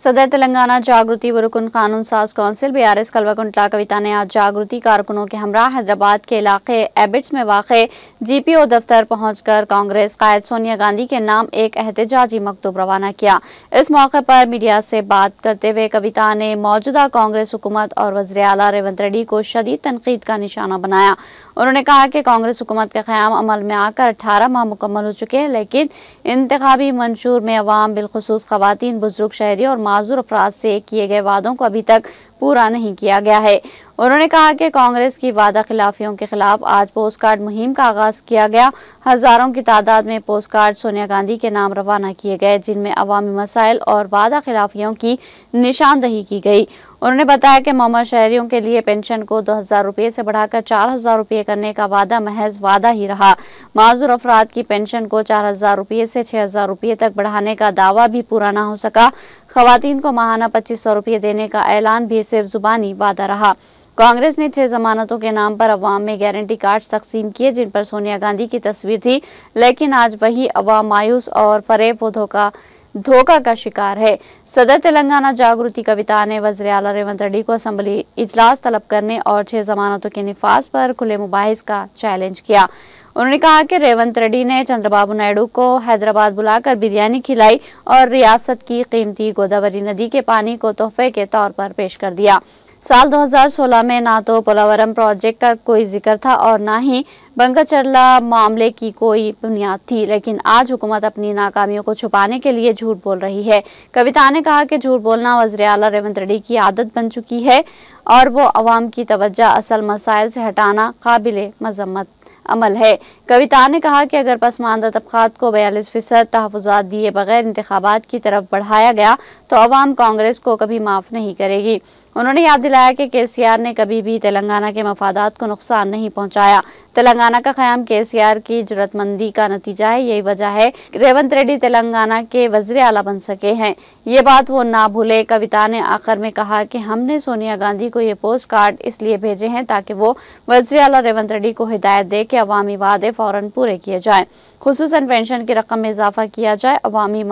सदर तेलंगाना जागृति वरुकुन कानून साज कौंसिल बीआरएस कल्वाकुंटला कविता ने आज जागृति कारकुनों के हमरा हैदराबाद के इलाके एबिट्स में वाक़े जीपीओ दफ्तर पहुंचकर कांग्रेस कायद सोनिया गांधी के नाम एक एहतजाजी मकतूब रवाना किया। इस मौके पर मीडिया से बात करते हुए कविता ने मौजूदा कांग्रेस हुकूमत और वज़ीर आला रेवंत रेड्डी को शदीद तनकीद का निशाना बनाया। उन्होंने कहा कि कांग्रेस हुकूमत के क़याम अमल में आकर 18 माह मुकम्मल हो चुके हैं, लेकिन इंतखाबी मंशूर में अवाम बिलखुसूस ख़वातीन, बुजुर्ग, शहरी और माजूर अफराद से किए गए वादों को अभी तक पूरा नहीं किया गया है। उन्होंने कहा कि कांग्रेस की वादा खिलाफियों के खिलाफ आज पोस्ट कार्ड मुहिम का आगाज किया गया। हजारों की तादाद में पोस्ट कार्ड सोनिया गांधी के नाम रवाना किए गए, जिनमें अवामी मसाइल और वादा खिलाफियों की निशानदही की गई। उन्होंने बताया कि मोहम्मद शहरियों के लिए पेंशन को 2000 रुपये से बढ़ाकर 4000 रुपये करने का वादा महज वादा ही रहा। माजूर अफराद की पेंशन को 4000 रुपये से 6000 रुपये तक बढ़ाने का दावा भी पूरा न हो सका। खवातीन को माहाना 2500 रुपये देने का ऐलान भी सिर्फ जुबानी वादा रहा। कांग्रेस ने 6 जमानतों के नाम पर अवाम में गारंटी कार्ड तकसीम किए, जिन पर सोनिया गांधी की तस्वीर थी, लेकिन आज वही अवाम मायूस और फरेब व धोखा का शिकार है। सदर तेलंगाना जागृति कविता ने वज़ीर आला रेवंत रेड्डी को असम्बली इजलास तलब करने और 6 जमानतों के निफाज पर खुले मुबाहिस का चैलेंज किया। उन्होंने कहा कि रेवंत रेड्डी ने चंद्रबाबू नायडू को हैदराबाद बुलाकर बिरयानी खिलाई और रियासत की कीमती गोदावरी नदी के पानी को तोहफे के तौर पर पेश कर दिया। साल 2016 में ना तो पोलावरम प्रोजेक्ट का कोई जिक्र था और ना ही बंगाचरला मामले की कोई बुनियाद थी, लेकिन आज हुकूमत अपनी नाकामियों को छुपाने के लिए झूठ बोल रही है। कविता ने कहा कि झूठ बोलना वज़ीर आला रेवंत रेड्डी की आदत बन चुकी है और वो अवाम की तवज्जो असल मसाइल से हटाना काबिले मजम्मत अमल है। कविता ने कहा कि अगर पसमानदा तबकात को 42% तहफ़्फ़ुज़ात दिए बगैर इंतखाबात की तरफ बढ़ाया गया तो अवाम कांग्रेस को कभी माफ़ नहीं करेगी। उन्होंने याद दिलाया कि केसीआर ने कभी भी तेलंगाना के मफादात को नुकसान नहीं पहुंचाया। तेलंगाना का क़याम केसीआर की जुर्रतमंदी का नतीजा है। यही वजह है रेवंत रेड्डी तेलंगाना के वज़ीर आला बन सके हैं। ये बात वो ना भूले। कविता ने आखिर में कहा कि हमने सोनिया गांधी को ये पोस्ट कार्ड इसलिए भेजे हैं ताकि वो वज़ीर आला रेवंत रेड्डी को हिदायत दे कि अवामी वादे फौरन पूरे किए जाएं, खुसूसन पेंशन की रकम में इजाफा किया जाए। अवामी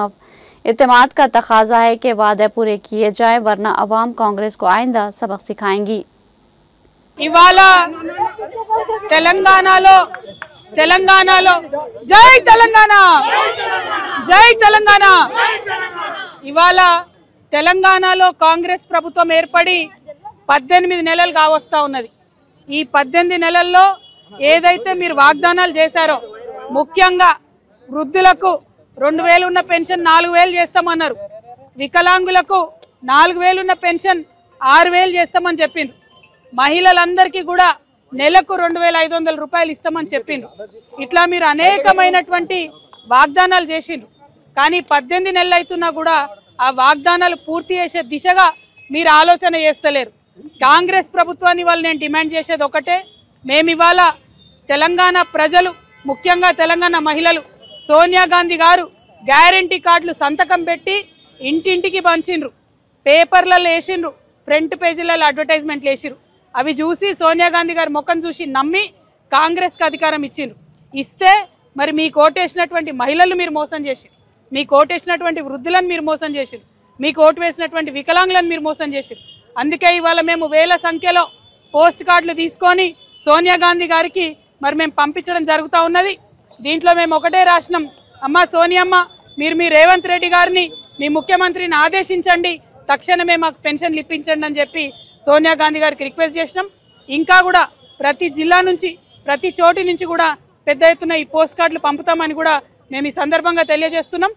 इत्तेमाद का तकाजा है कि वादे पूरे किए जाए, वरना अवाम कांग्रेस को आइंदा सबक सिखाएंगी। इवाला तेलंगानालो जय तेलंगाना, जय तेलंगाना। ఇవాళ తెలంగాణలో కాంగ్రెస్ ప్రభుత్వం ఏర్పడి 18 నెలలు కావస్తా ఉన్నది। ఈ 18 నెలల్లో ఏదైతే మీరు వాగ్దానాలు చేశారో, ముఖ్యంగా వృద్ధులకు 2000 ఉన్న పెన్షన్ 4000 చేస్తామన్నారు, వికలాంగులకు 4000 ఉన్న పెన్షన్ 6000 చేస్తామని చెప్పిండ్రు, మహిళలందరికీ కూడా నెలకు 2500 రూపాయలు ఇస్తామని చెప్పిండ్రు। ఇట్లా మీరు అనేకమైనటువంటి వాగ్దానాలు చేసిండ్రు, కానీ 18 నెలలు అవుతున్నా కూడా ఆ వాగ్దానాలు పూర్తి చేసే దిశగా మీరు ఆలోచన చేస్తలేరు। కాంగ్రెస్ ప్రభుత్వాన్ని వాళ్ళు నేను డిమాండ్ చేసేది ఒకటే, మేము ఇవాళ తెలంగాణ ప్రజలు, ముఖ్యంగా తెలంగాణ మహిళలు, సోనియా గాంధీ గారు గ్యారంటీ కార్డులు సంతకం పెట్టి ఇంటింటికి పంచిండ్రు, పేపర్లలో వేసిండ్రు, ఫ్రంట్ పేజీలలో అడ్వర్టైజ్మెంట్లు వేసిరు। అవి చూసి సోనియా గాంధీ గారు ముఖం చూసి నమ్మి కాంగ్రెస్కి అధికారం ఇచ్చిండ్రు। ఇస్తే మరి మీ కోటేసినటువంటి మహిళలు మీరు మోసం చేసిరు, మీ కోటేసినటువంటి వృద్ధులను మీరు మోసం చేసిరు, మీ కోటు వేసినటువంటి వికలాంగులను మీరు మోసం చేసిరు। అందుకే ఇవాళ మేము వేల సంఖ్యలో పోస్ట్ కార్డులు తీసుకొని సోనియా గాంధీ గారికి మరి మేము పంపించడం జరుగుతూ ఉన్నది। దీంట్లో మేము ఒకటే రాసినాం, అమ్మ సోనియమ్మ, మీరు మీ రేవంత్ రెడ్డి గారిని, మీ ముఖ్యమంత్రిని ఆదేశించండి, తక్షణమే మాకు పెన్షన్లు ఇప్పించండి అని చెప్పి సోనియా గాంధీ గారికి రిక్వెస్ట్ చేసినాం। ఇంకా కూడా ప్రతి జిల్లా నుంచి, ప్రతి చోటి నుంచి కూడా పెద్ద ఎత్తున ఈ పోస్ట్ కార్డులు పంపుతామని కూడా మేము ఈ సందర్భంగా తెలియజేస్తున్నాం।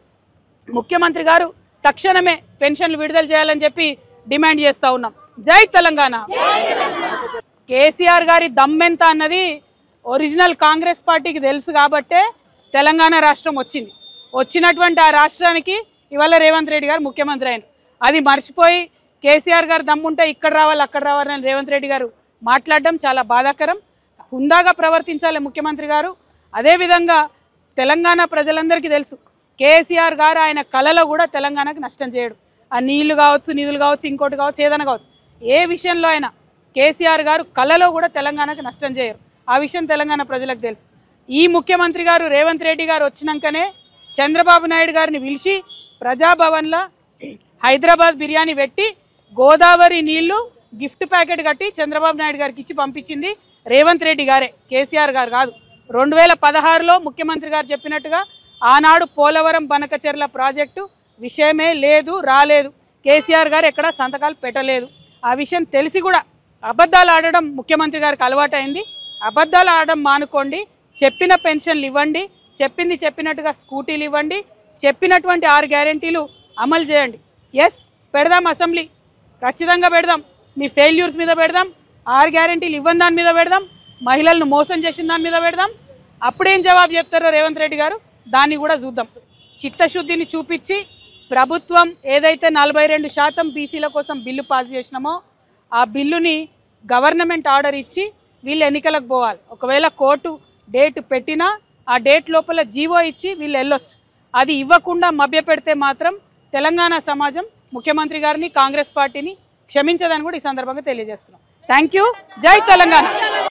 ముఖ్యమంత్రి గారు తక్షణమే పెన్షన్లు విడుదల చేయాలని చెప్పి డిమాండ్ చేస్తూ ఉన్నాం। జై తెలంగాణ। కేసీఆర్ గారి దమ్మెంత అన్నది ఒరిజినల్ కాంగ్రెస్ పార్టీకి తెలుసు కాబట్టే తెలంగాణ రాష్ట్రం వచ్చింది। వచ్చినటువంటి ఆ రాష్ట్రానికి ఇవాళ రేవంత్ రెడ్డి గారు ముఖ్యమంత్రి అయినారు। అది మర్చిపోయి కేసీఆర్ గారు దమ్ముంటే ఇక్కడ రావాలి అక్కడ రావాలని రేవంత్ రెడ్డి గారు మాట్లాడడం చాలా బాధాకరం। హుందాగా ప్రవర్తించాలి ముఖ్యమంత్రి గారు। అదేవిధంగా తెలంగాణ ప్రజలందరికీ తెలుసు, కేసీఆర్ గారు ఆయన కళలో కూడా తెలంగాణకు నష్టం చేయడు। ఆ నీళ్లు కావచ్చు, నిధులు కావచ్చు, ఇంకోటి కావచ్చు, ఏదైనా కావచ్చు, ఏ విషయంలో అయినా కేసీఆర్ గారు కళలో కూడా తెలంగాణకు నష్టం చేయరు। ఆ విషయం తెలంగాణ ప్రజలకు తెలుసు। ఈ ముఖ్యమంత్రి గారు రేవంత్ రెడ్డి గారు వచ్చినాకనే చంద్రబాబు నాయుడు గారిని పిలిచి ప్రజాభవన్లో హైదరాబాద్ బిర్యానీ పెట్టి గోదావరి నీళ్లు గిఫ్ట్ ప్యాకెట్ కట్టి చంద్రబాబు నాయుడు గారికి ఇచ్చి పంపించింది రేవంత్ రెడ్డి గారే, కేసీఆర్ గారు కాదు. 2016లో ముఖ్యమంత్రి గారు చెప్పినట్టుగా ఆనాడు పోలవరం బనకచెర్ల ప్రాజెక్టు విషయమే లేదు, రాలేదు. కేసీఆర్ గారు ఎక్కడ సంతకాలు పెట్టలేదు. ఆ విషయం తెలిసి కూడా అబద్ధాలు ఆడడం ముఖ్యమంత్రి గారికి అలవాటైంది. అబద్ధాలు ఆడడం మానుకోండి. చెప్పిన పెన్షన్లు ఇవ్వండి, చెప్పింది చెప్పినట్టుగా స్కూటీలు ఇవ్వండి, చెప్పినటువంటి 6 గ్యారెంటీలు అమలు చేయండి. ఎస్, పెడదాం అసెంబ్లీ, ఖచ్చితంగా పెడదాం. మీ ఫెయిల్యూర్స్ మీద పెడదాం, 6 గ్యారెంటీలు ఇవ్వని దాని మీద పెడదాం, మహిళలను మోసం చేసిన దాని మీద పెడదాం. అప్పుడేం జవాబు చెప్తారో రేవంత్ రెడ్డి గారు దాన్ని కూడా చూద్దాం. చిత్తశుద్ధిని చూపించి ప్రభుత్వం ఏదైతే 42% బీసీల కోసం బిల్లు పాస్ చేసినామో ఆ బిల్లుని గవర్నమెంట్ ఆర్డర్ ఇచ్చి వీళ్ళు ఎన్నికలకు పోవాలి. ఒకవేళ కోర్టు డేట్ పెట్టినా ఆ డేట్ లోపల జీవో ఇచ్చి వీళ్ళు వెళ్ళొచ్చు. అది ఇవ్వకుండా మభ్యపెడితే మాత్రం తెలంగాణ సమాజం ముఖ్యమంత్రి గారిని, కాంగ్రెస్ పార్టీని క్షమించదని కూడా ఈ సందర్భంగా తెలియజేస్తున్నాం. Thank you. జై తెలంగాణ.